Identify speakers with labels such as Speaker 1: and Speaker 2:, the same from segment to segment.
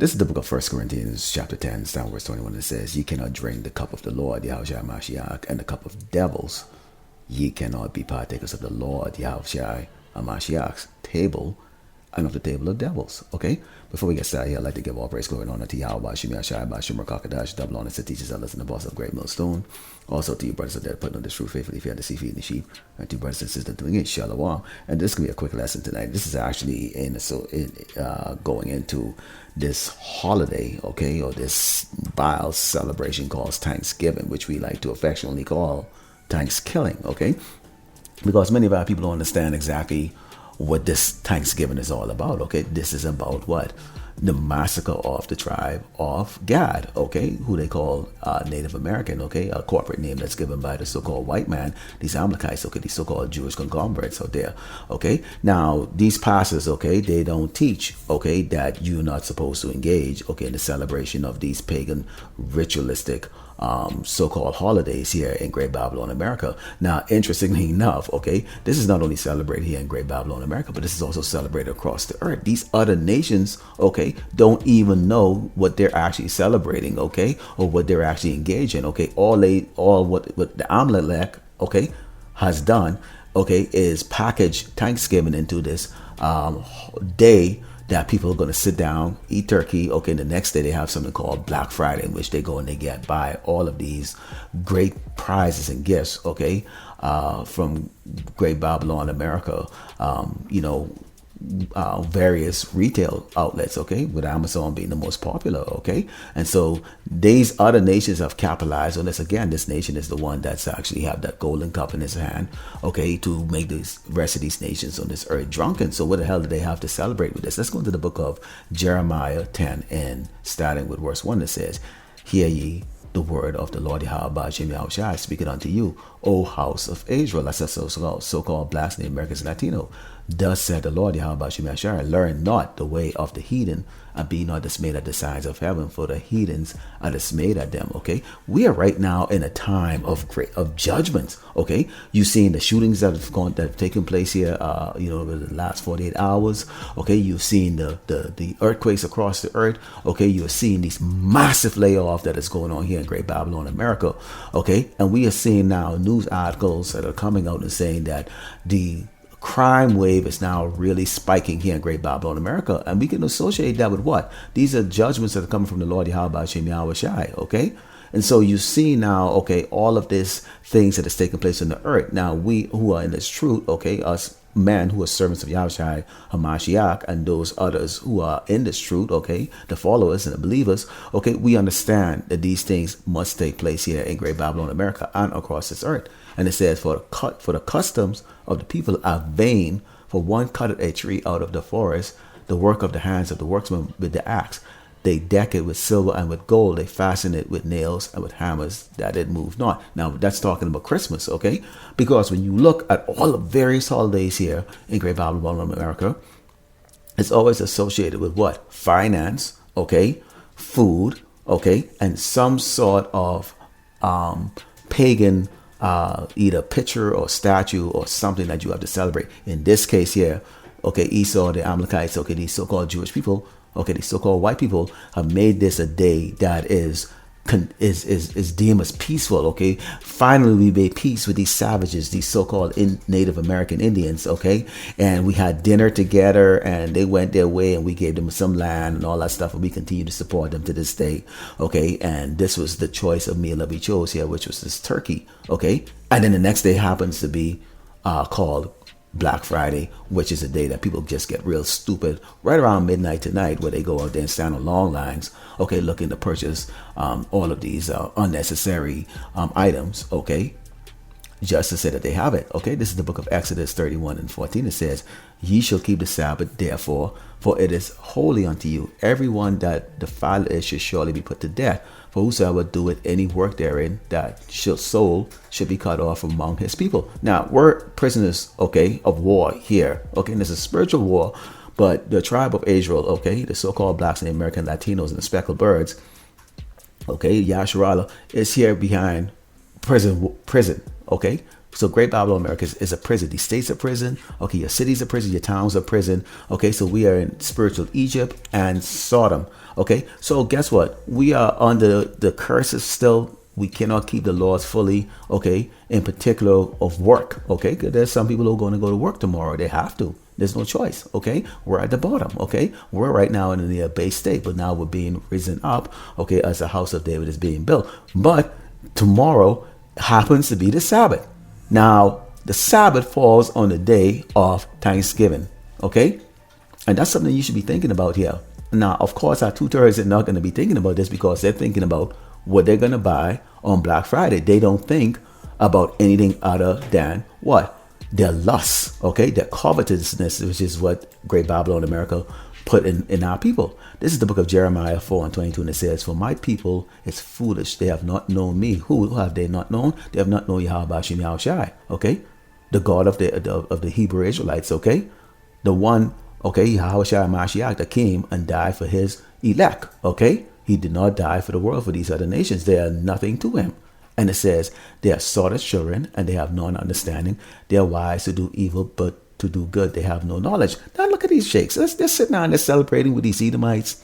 Speaker 1: This is the book of 1 Corinthians chapter 10, down verse 21. It says, ye cannot drink the cup of the Lord, Yahushua Mashiach, and the cup of devils. Ye cannot be partakers of the Lord, Yahushua Mashiach's table, and of the table of devils. Okay? Before we get started here, I'd like to give all praise, glory, and honor to Yahweh, Shemi Ashai, Bashim, Rakakadash, double honor to teachers, elders, and the boss of Great Millstone. Also to you brothers that are putting on this truth faithfully, if you had to see feeding the sheep, and to brothers and sisters doing it, Shalom. And this can be a quick lesson tonight. This is actually going into this holiday, okay, or this vile celebration called Thanksgiving, which we like to affectionately call Thanksgiving, okay? Because many of our people don't understand exactly what this Thanksgiving is all about, okay? This is about what? The massacre of the tribe of Gad, okay? Who they call Native American, okay? A corporate name that's given by the so-called white man, these Amalekites, okay? These so-called Jewish conglomerates out there, okay? Now, these pastors, okay, they don't teach, okay, that you're not supposed to engage, okay, in the celebration of these pagan ritualistic so-called holidays here in Great Babylon, America. Now, interestingly enough, okay, this is not only celebrated here in Great Babylon, America, but this is also celebrated across the earth. These other nations, okay, don't even know what they're actually celebrating, okay, or what they're actually engaged in, okay. All what the Amalek, okay, has done, okay, is package Thanksgiving into this day that people are going to sit down, eat turkey. Okay, and the next day they have something called Black Friday, in which they go and they get buy all of these great prizes and gifts, okay, from Great Babylon, America, various retail outlets, okay, with Amazon being the most popular, okay. And so these other nations have capitalized on this. Again, this nation is the one that's actually have that golden cup in his hand, okay, to make the rest of these nations on this earth drunken. So what the hell do they have to celebrate with this? Let's go into the book of Jeremiah 10, and starting with verse 1, that says, hear ye the word of the Lord Yahweh Shemi Yahushai speaking unto you, O house of Israel. That's a so-called blacks, native Americans, Latino. Thus said the Lord Yahweh Shemi Yahushai, learn not the way of the heathen, and be not dismayed at the signs of heaven, for the heathens are dismayed at them. Okay, we are right now in a time of judgment. Okay, you've seen the shootings that have taken place here, over the last 48 hours. Okay, you've seen the earthquakes across the earth. Okay, you're seeing these massive layoffs that is going on here in Great Babylon, America. Okay, and we are seeing now news articles that are coming out and saying that the crime wave is now really spiking here in Great Babylon, America. And we can associate that with what? These are judgments that are coming from the Lord Yahweh Shem Yahweh Shai, okay? And so you see now, okay, all of these things that is taking place on the earth. Now, we who are in this truth, okay, us men who are servants of Yahushua HaMashiach, and those others who are in this truth, okay, the followers and the believers, okay, we understand that these things must take place here in Great Babylon, America, and across this earth. And it says, for the customs of the people are vain, for one cutteth a tree out of the forest, the work of the hands of the workman with the axe. They deck it with silver and with gold. They fasten it with nails and with hammers, that it move not. Now, that's talking about Christmas, okay? Because when you look at all the various holidays here in Great Babylon, America, it's always associated with what? Finance, okay? Food, okay? And some sort of pagan either picture or statue or something that you have to celebrate. In this case here, okay, Esau, the Amalekites, okay, these so-called Jewish people, okay, these so-called white people have made this a day that is deemed as peaceful, okay? Finally, we made peace with these savages, these so-called Native American Indians, okay? And we had dinner together, and they went their way, and we gave them some land and all that stuff, and we continue to support them to this day, okay? And this was the choice of meal that we chose here, which was this turkey, okay? And then the next day happens to be called Black Friday, which is a day that people just get real stupid right around midnight tonight, where they go out there and stand on long lines, okay, looking to purchase all of these unnecessary items, okay, just to say that they have it, okay. This is the book of Exodus 31 and 14. It says, ye shall keep the Sabbath, therefore, for it is holy unto you. Everyone that defileth it should surely be put to death. For whosoever doeth any work therein, that soul should be cut off from among his people. Now, we're prisoners, okay, of war here, okay, and it's a spiritual war, but the tribe of Israel, okay, the so-called blacks and the American Latinos and the speckled birds, okay, Yasharala is here behind prison, okay, So Great Babylon, America is a prison. The states are prison. Okay, your cities are prison. Your towns are prison. Okay, so we are in spiritual Egypt and Sodom. Okay, so guess what? We are under the curses still. We cannot keep the laws fully. Okay, in particular of work. Okay, there's some people who are going to go to work tomorrow. They have to. There's no choice. Okay, we're at the bottom. Okay, we're right now in the base state, but now we're being risen up. Okay, as the house of David is being built. But tomorrow happens to be the Sabbath. Now, the Sabbath falls on the day of Thanksgiving, okay? And that's something you should be thinking about here. Now, of course, our tutors are not going to be thinking about this because they're thinking about what they're going to buy on Black Friday. They don't think about anything other than what? Their lusts, okay? Their covetousness, which is what Great Babylon America put in our people. This is the book of Jeremiah 4:22, and it says, "For my people is foolish. They have not known me." Who have they not known? They have not known Yahweh Hashem Yahushai, okay? The God of the Hebrew Israelites, okay? The one, okay, Yahushua Mashiach, that came and died for his elect, okay? He did not die for the world, for these other nations. They are nothing to him. And it says, "They are sort of children, and they have none understanding. They are wise to do evil, but to do good, they have no knowledge." Now look at these sheikhs. They're sitting down, they're celebrating with these Edomites.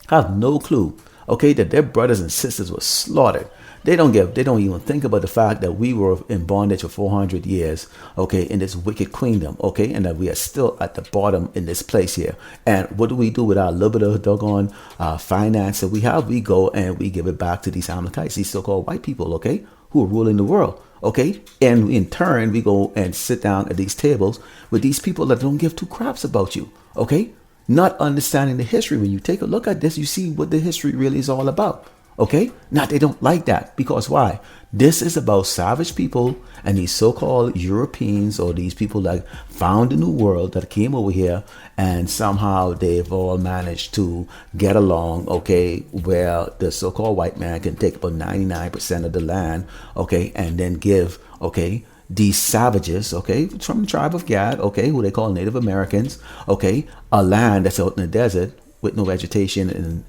Speaker 1: Have no clue, okay, that their brothers and sisters were slaughtered. They don't even think about the fact that we were in bondage for 400 years, okay, in this wicked kingdom, okay, and that we are still at the bottom in this place here. And what do we do with our little bit of doggone finance that we have? We go and we give it back to these Amalekites, these so-called white people, okay, who are ruling the world. Okay, and in turn, we go and sit down at these tables with these people that don't give two craps about you. Okay, not understanding the history. When you take a look at this, you see what the history really is all about. Okay, now they don't like that because why? This is about savage people and these so-called Europeans or these people that found the new world that came over here and somehow they've all managed to get along, okay, where the so-called white man can take about 99% of the land, okay, and then give, okay, these savages, okay, from the tribe of Gad, okay, who they call Native Americans, okay, a land that's out in the desert with no vegetation and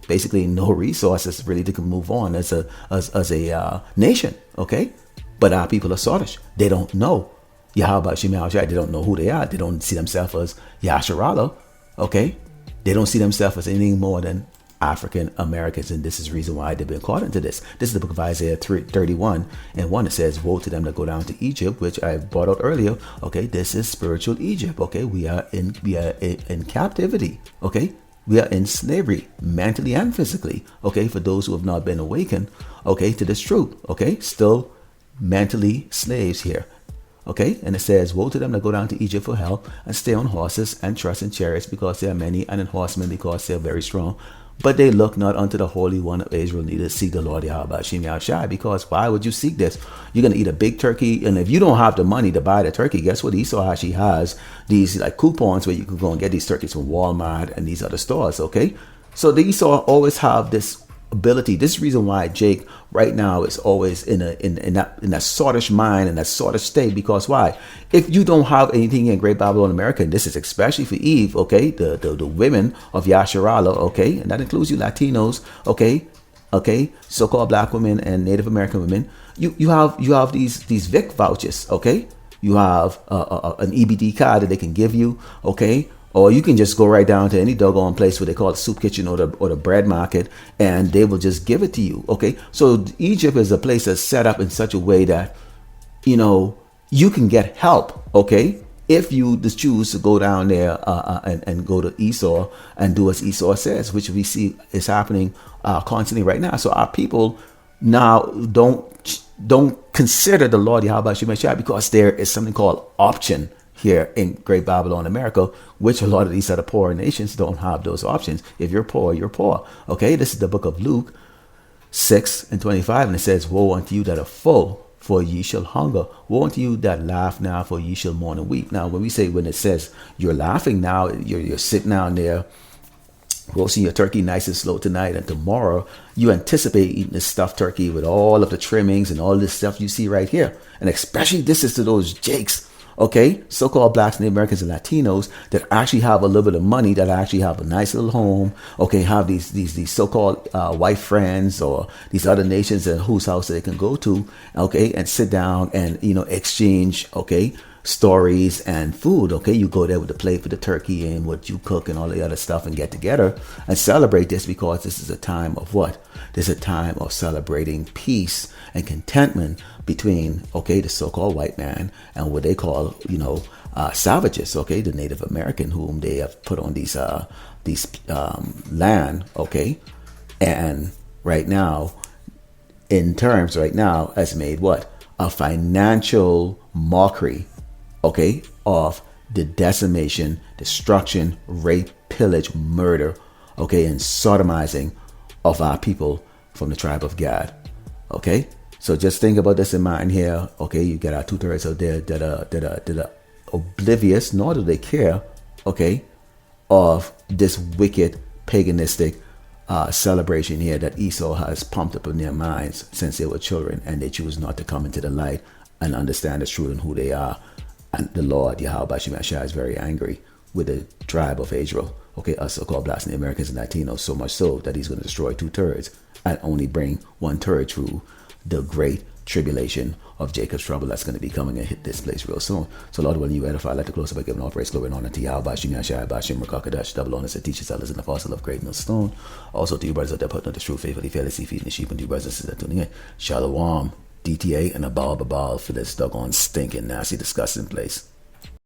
Speaker 1: basically no resources really to move on as a nation, okay? But our people are Sardish. They don't know Yahweh Hashem Yahushai. They don't know who they are. They don't see themselves as Yasharallah, okay? They don't see themselves as anything more than African Americans, and this is the reason why they've been caught into this. This is the book of Isaiah 31 and 1. It says, "Woe to them that go down to Egypt," which I brought out earlier. Okay, this is spiritual Egypt. Okay, we are in captivity. Okay, we are in slavery, mentally and physically. Okay, for those who have not been awakened, okay, to this truth. Okay, still mentally slaves here. Okay, and it says, "Woe to them that go down to Egypt for help and stay on horses and trust in chariots because they are many, and in horsemen because they are very strong. But they look not unto the Holy One of Israel, neither seek the Lord Yahweh Hashem Yahushai." Because why would you seek this? You're going to eat a big turkey, and if you don't have the money to buy the turkey, guess what? Esau actually has these like coupons where you can go and get these turkeys from Walmart and these other stores, okay? So the Esau always have this ability. This is the reason why Jake right now is always in that sortish mind and that sortish state. Because why? If you don't have anything in Great Babylon America, and this is especially for Eve, okay, the women of Yasharallah, okay, and that includes you Latinos, okay, so-called black women and Native American women. You have these Vic vouchers, okay. You have an EBD card that they can give you, okay. Or you can just go right down to any doggone place where they call it soup kitchen or the bread market, and they will just give it to you. Okay, so Egypt is a place that's set up in such a way that, you know, you can get help. Okay, if you just choose to go down there and go to Esau and do as Esau says, which we see is happening constantly right now. So our people now don't consider the Lord Yahweh Hashem Yahushai because there is something called option here in Great Babylon America, which a lot of these other poor nations don't have those options. If you're poor, you're poor. Okay, this is the book of Luke 6:25, and it says, "Woe unto you that are full, for ye shall hunger. Woe unto you that laugh now, for ye shall mourn and weep." Now, when it says you're laughing now, you're sitting down there roasting your turkey nice and slow tonight, and tomorrow you anticipate eating this stuffed turkey with all of the trimmings and all this stuff you see right here. And especially this is to those jakes, okay, so-called blacks, Native Americans, and Latinos that actually have a little bit of money, that actually have a nice little home, okay, have these so-called white friends or these other nations and whose house they can go to, okay, and sit down and, exchange, okay, stories and food. Okay, you go there with the plate for the turkey and what you cook and all the other stuff and get together and celebrate this, because this is a time of what? This is a time of celebrating peace and contentment between, okay, the so-called white man and what they call, savages, okay, the Native American whom they have put on these land, okay, and right now, has made what? A financial mockery, okay, of the decimation, destruction, rape, pillage, murder, okay, and sodomizing of our people from the tribe of Gad, okay? So just think about this in mind here, okay? You get our 2/3 out there that are oblivious, nor do they care, okay, of this wicked paganistic celebration here that Esau has pumped up in their minds since they were children, and they choose not to come into the light and understand the truth and who they are. And the Lord, Yahweh Shemashah, is very angry with the tribe of Israel, okay, us so-called blacks, Native Americans, and Latinos, so much so that he's going to destroy 2/3 and only bring 1/3 through the great tribulation of Jacob's trouble that's going to be coming and hit this place real soon. So Lord, when you edify, let the close by giving all praise, glory, and honor to Yahweh Shemashah, Bashim Rakakadash, double honors that teaches others in the fossil of great millstone. Also to you brothers out there putting on the true faithfully, fearlessly feeding the sheep, and to you brothers and sisters that tuning in. Shalom. DTA and a ball for this doggone stinking, nasty, disgusting place.